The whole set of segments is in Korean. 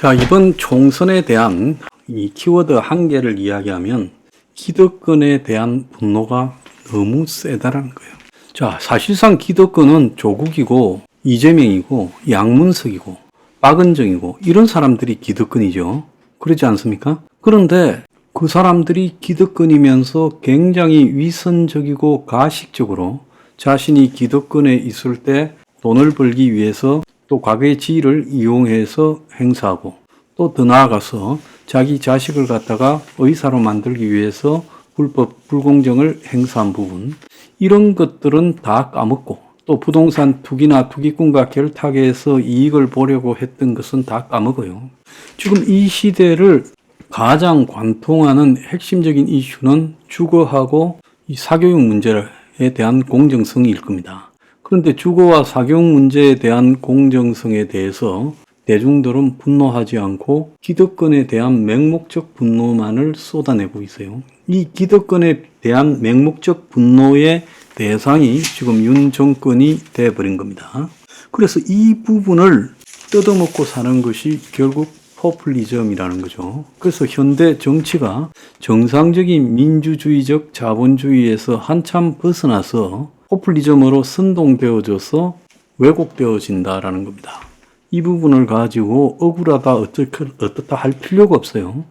자, 이번 총선에 대한 이 키워드 한 개를 이야기하면 기득권에 대한 분노가 너무 세다라는 거예요. 자, 사실상 기득권은 조국이고 이재명이고 양문석이고 박은정이고 이런 사람들이 기득권이죠. 그렇지 않습니까? 그런데 그 사람들이 기득권이면서 굉장히 위선적이고 가식적으로 자신이 기득권에 있을 때 돈을 벌기 위해서 또 과거의 지위를 이용해서 행사하고 또 더 나아가서 자기 자식을 갖다가 의사로 만들기 위해서 불법, 불공정을 행사한 부분, 이런 것들은 다 까먹고 또 부동산 투기나 투기꾼과 결탁해서 이익을 보려고 했던 것은 다 까먹어요. 지금 이 시대를 가장 관통하는 핵심적인 이슈는 주거하고 이 사교육 문제에 대한 공정성일 겁니다. 그런데 주거와 사교육 문제에 대한 공정성에 대해서 대중들은 분노하지 않고 기득권에 대한 맹목적 분노만을 쏟아내고 있어요. 이 기득권에 대한 맹목적 분노의 대상이 지금 윤 정권이 돼버린 겁니다. 그래서 이 부분을 뜯어먹고 사는 것이 결국 포퓰리즘이라는 거죠. 그래서 현대 정치가 정상적인 민주주의적 자본주의에서 한참 벗어나서 포퓰리즘으로 선동되어져서 왜곡되어진다라는 겁니다. 이 부분을 가지고 억울하다 어떻다 할 필요가 없어요.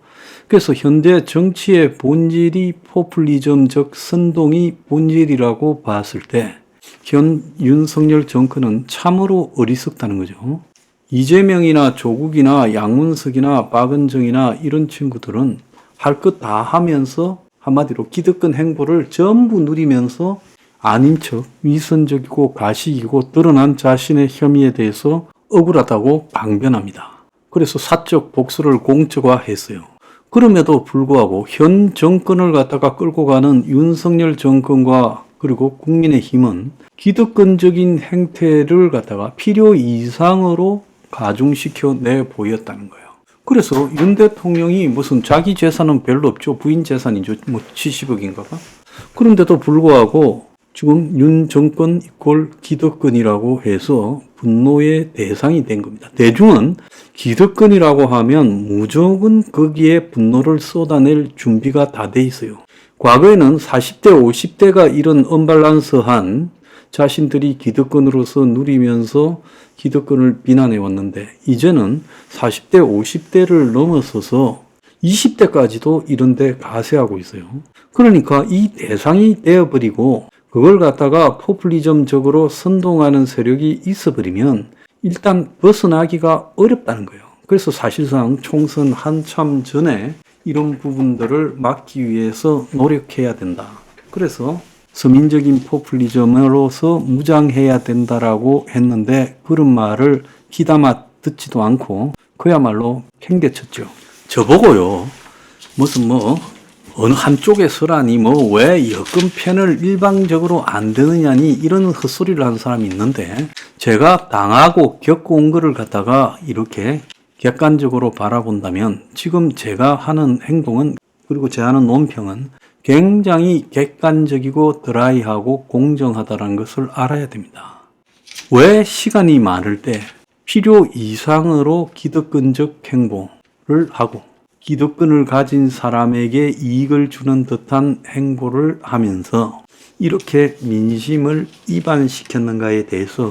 그래서 현대 정치의 본질이 포퓰리즘적 선동이 본질이라고 봤을 때 현 윤석열 정권은 참으로 어리석다는 거죠. 이재명이나 조국이나 양문석이나 박은정이나 이런 친구들은 할 것 다 하면서 한마디로 기득권 행보를 전부 누리면서 아닌 척 위선적이고 가식이고 드러난 자신의 혐의에 대해서 억울하다고 강변합니다. 그래서 사적 복수를 공적화했어요. 그럼에도 불구하고 현 정권을 갖다가 끌고 가는 윤석열 정권과 그리고 국민의힘은 기득권적인 행태를 갖다가 필요 이상으로 가중시켜 내 보였다는 거예요. 그래서 윤 대통령이 무슨 자기 재산은 별로 없죠. 부인 재산이죠. 뭐 70억인가 봐. 그런데도 불구하고 지금 윤 정권 이꼴 기득권이라고 해서 분노의 대상이 된 겁니다. 대중은 기득권이라고 하면 무조건 거기에 분노를 쏟아낼 준비가 다 돼 있어요. 과거에는 40대, 50대가 이런 언밸런스한 자신들이 기득권으로서 누리면서 기득권을 비난해 왔는데 이제는 40대, 50대를 넘어서서 20대까지도 이런 데 가세하고 있어요. 그러니까 이 대상이 되어버리고 그걸 갖다가 포퓰리즘적으로 선동하는 세력이 있어버리면 일단 벗어나기가 어렵다는 거예요. 그래서 사실상 총선 한참 전에 이런 부분들을 막기 위해서 노력해야 된다. 그래서 서민적인 포퓰리즘으로서 무장해야 된다라고 했는데 그런 말을 귀담아 듣지도 않고 그야말로 팽개쳤죠. 저보고요. 무슨 어느 한쪽에 서라니 왜 여권 편을 일방적으로 안 드느냐니 이런 헛소리를 하는 사람이 있는데 제가 당하고 겪어온 거를 갖다가 이렇게 객관적으로 바라본다면 지금 제가 하는 행동은 그리고 제 하는 논평은 굉장히 객관적이고 드라이하고 공정하다는 것을 알아야 됩니다. 왜 시간이 많을 때 필요 이상으로 기득권적 행보를 하고 기득권을 가진 사람에게 이익을 주는 듯한 행보를 하면서 이렇게 민심을 이반시켰는가에 대해서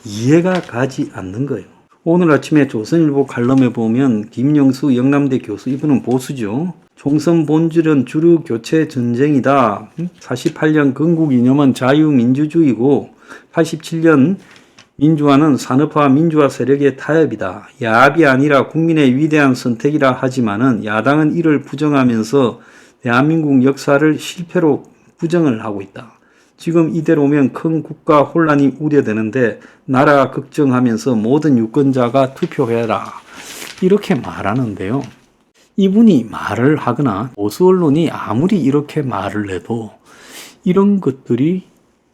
이해가 가지 않는 거예요. 오늘 아침에 조선일보 칼럼에 보면 김영수 영남대 교수, 이분은 보수죠. 총선 본질은 주류 교체 전쟁이다. 48년 건국 이념은 자유민주주의고 87년 민주화는 산업화 민주화 세력의 타협이다. 야합이 아니라 국민의 위대한 선택이라 하지만은 야당은 이를 부정하면서 대한민국 역사를 실패로 부정을 하고 있다. 지금 이대로면 큰 국가 혼란이 우려되는데 나라가 걱정하면서 모든 유권자가 투표해라. 이렇게 말하는데요. 이분이 말을 하거나 보수 언론이 아무리 이렇게 말을 해도 이런 것들이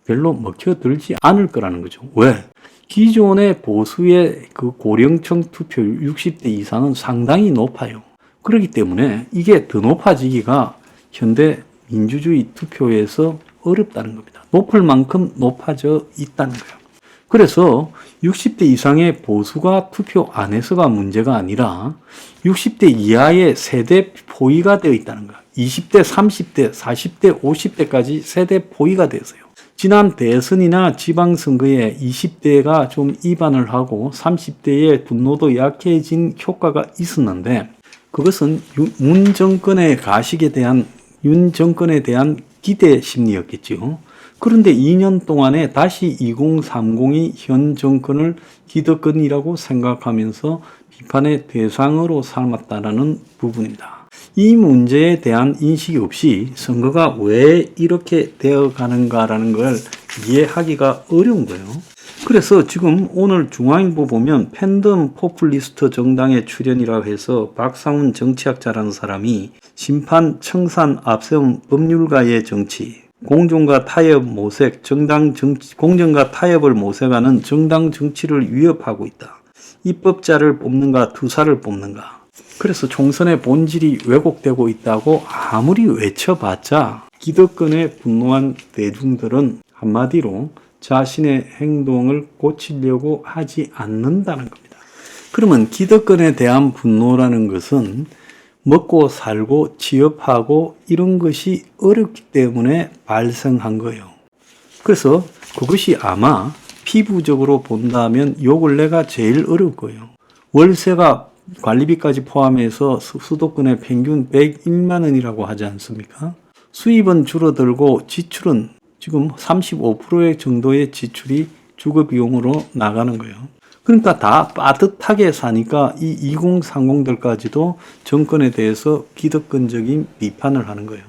별로 먹혀들지 않을 거라는 거죠. 왜? 기존의 보수의 그 고령층 투표율 60대 이상은 상당히 높아요. 그렇기 때문에 이게 더 높아지기가 현대 민주주의 투표에서 어렵다는 겁니다. 높을 만큼 높아져 있다는 거예요. 그래서 60대 이상의 보수가 투표 안 해서가 문제가 아니라 60대 이하의 세대 포위가 되어 있다는 거야. 20대, 30대, 40대, 50대까지 세대 포위가 되었어요. 지난 대선이나 지방선거에 20대가 좀 이반을 하고 30대의 분노도 약해진 효과가 있었는데 그것은 윤 정권의 가식에 대한 윤 정권에 대한 기대 심리였겠죠. 그런데 2년 동안에 다시 2030이 현 정권을 기득권이라고 생각하면서 비판의 대상으로 삼았다는 부분입니다. 이 문제에 대한 인식이 없이 선거가 왜 이렇게 되어가는가라는 걸 이해하기가 어려운 거예요. 그래서 지금 오늘 중앙일보 보면 팬덤 포퓰리스트 정당의 출연이라고 해서 박상훈 정치학자라는 사람이 심판 청산 앞세움 법률가의 정치, 공정과 타협 모색, 공정과 타협을 모색하는 정당 정치를 위협하고 있다. 입법자를 뽑는가 투사를 뽑는가. 그래서 총선의 본질이 왜곡되고 있다고 아무리 외쳐봤자 기득권에 분노한 대중들은 한마디로 자신의 행동을 고치려고 하지 않는다는 겁니다. 그러면 기득권에 대한 분노라는 것은 먹고 살고 취업하고 이런 것이 어렵기 때문에 발생한 거예요. 그래서 그것이 아마 피부적으로 본다면 요 근래가 제일 어려울 거예요. 월세가 관리비까지 포함해서 수도권의 평균 101만 원이라고 하지 않습니까? 수입은 줄어들고 지출은 지금 35% 정도의 지출이 주거비용으로 나가는 거예요. 그러니까 다 빠듯하게 사니까 이 2030들까지도 정권에 대해서 기득권적인 비판을 하는 거예요.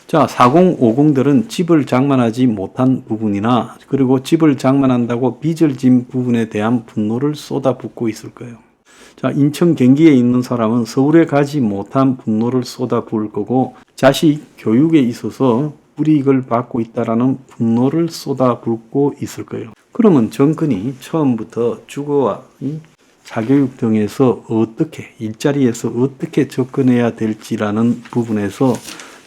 자, 4050들은 집을 장만하지 못한 부분이나 그리고 집을 장만한다고 빚을 진 부분에 대한 분노를 쏟아붓고 있을 거예요. 자, 인천 경기에 있는 사람은 서울에 가지 못한 분노를 쏟아부을 거고 자식 교육에 있어서 불이익을 받고 있다라는 분노를 쏟아붓고 있을 거예요. 그러면 정권이 처음부터 주거와 사교육 등에서 어떻게 일자리에서 어떻게 접근해야 될지라는 부분에서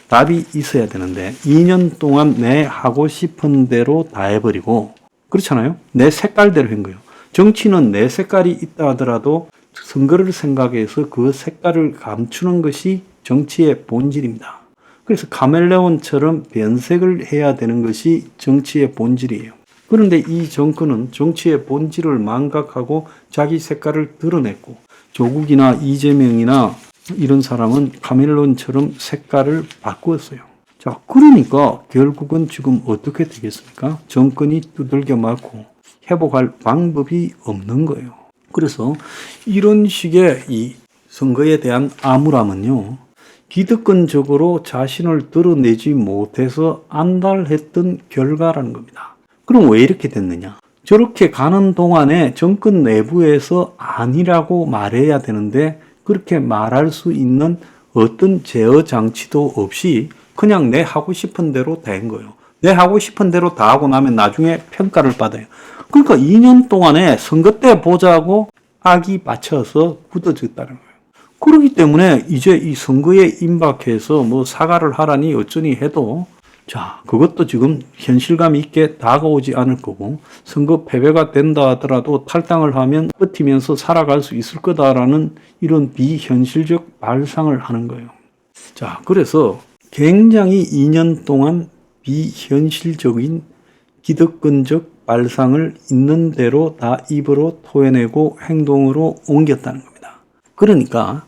답이 있어야 되는데 2년 동안 내 하고 싶은 대로 다 해버리고 그렇잖아요. 내 색깔대로 한 거예요. 정치는 내 색깔이 있다 하더라도 선거를 생각해서 그 색깔을 감추는 것이 정치의 본질입니다. 그래서 카멜레온처럼 변색을 해야 되는 것이 정치의 본질이에요. 그런데 이 정권은 정치의 본질을 망각하고 자기 색깔을 드러냈고 조국이나 이재명이나 이런 사람은 카멜레온처럼 색깔을 바꾸었어요. 자, 그러니까 결국은 지금 어떻게 되겠습니까? 정권이 두들겨 맞고 회복할 방법이 없는 거예요. 그래서 이런 식의 이 선거에 대한 암울함은요, 기득권적으로 자신을 드러내지 못해서 안달했던 결과라는 겁니다. 그럼 왜 이렇게 됐느냐? 저렇게 가는 동안에 정권 내부에서 아니라고 말해야 되는데 그렇게 말할 수 있는 어떤 제어 장치도 없이 그냥 내 하고 싶은 대로 다 한 거예요. 내 하고 싶은 대로 다 하고 나면 나중에 평가를 받아요. 그러니까 2년 동안에 선거 때 보자고 악이 받쳐서 굳어졌다는 거예요. 그렇기 때문에 이제 이 선거에 임박해서 뭐 사과를 하라니 어쩌니 해도 자, 그것도 지금 현실감 있게 다가오지 않을 거고 선거 패배가 된다 하더라도 탈당을 하면 버티면서 살아갈 수 있을 거다라는 이런 비현실적 발상을 하는 거예요. 자, 그래서 굉장히 2년 동안 비현실적인 기득권적 발상을 있는 대로 다 입으로 토해내고 행동으로 옮겼다는 겁니다. 그러니까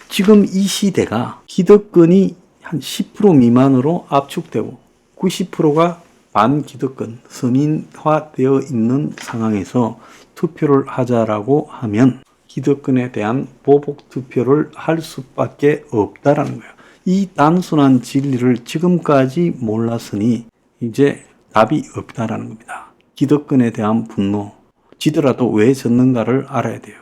지금 이 시대가 기득권이 한 10% 미만으로 압축되고 90%가 반기득권, 서민화되어 있는 상황에서 투표를 하자라고 하면 기득권에 대한 보복 투표를 할 수밖에 없다라는 거예요. 이 단순한 진리를 지금까지 몰랐으니 이제 답이 없다라는 겁니다. 기득권에 대한 분노, 지더라도 왜 졌는가를 알아야 돼요.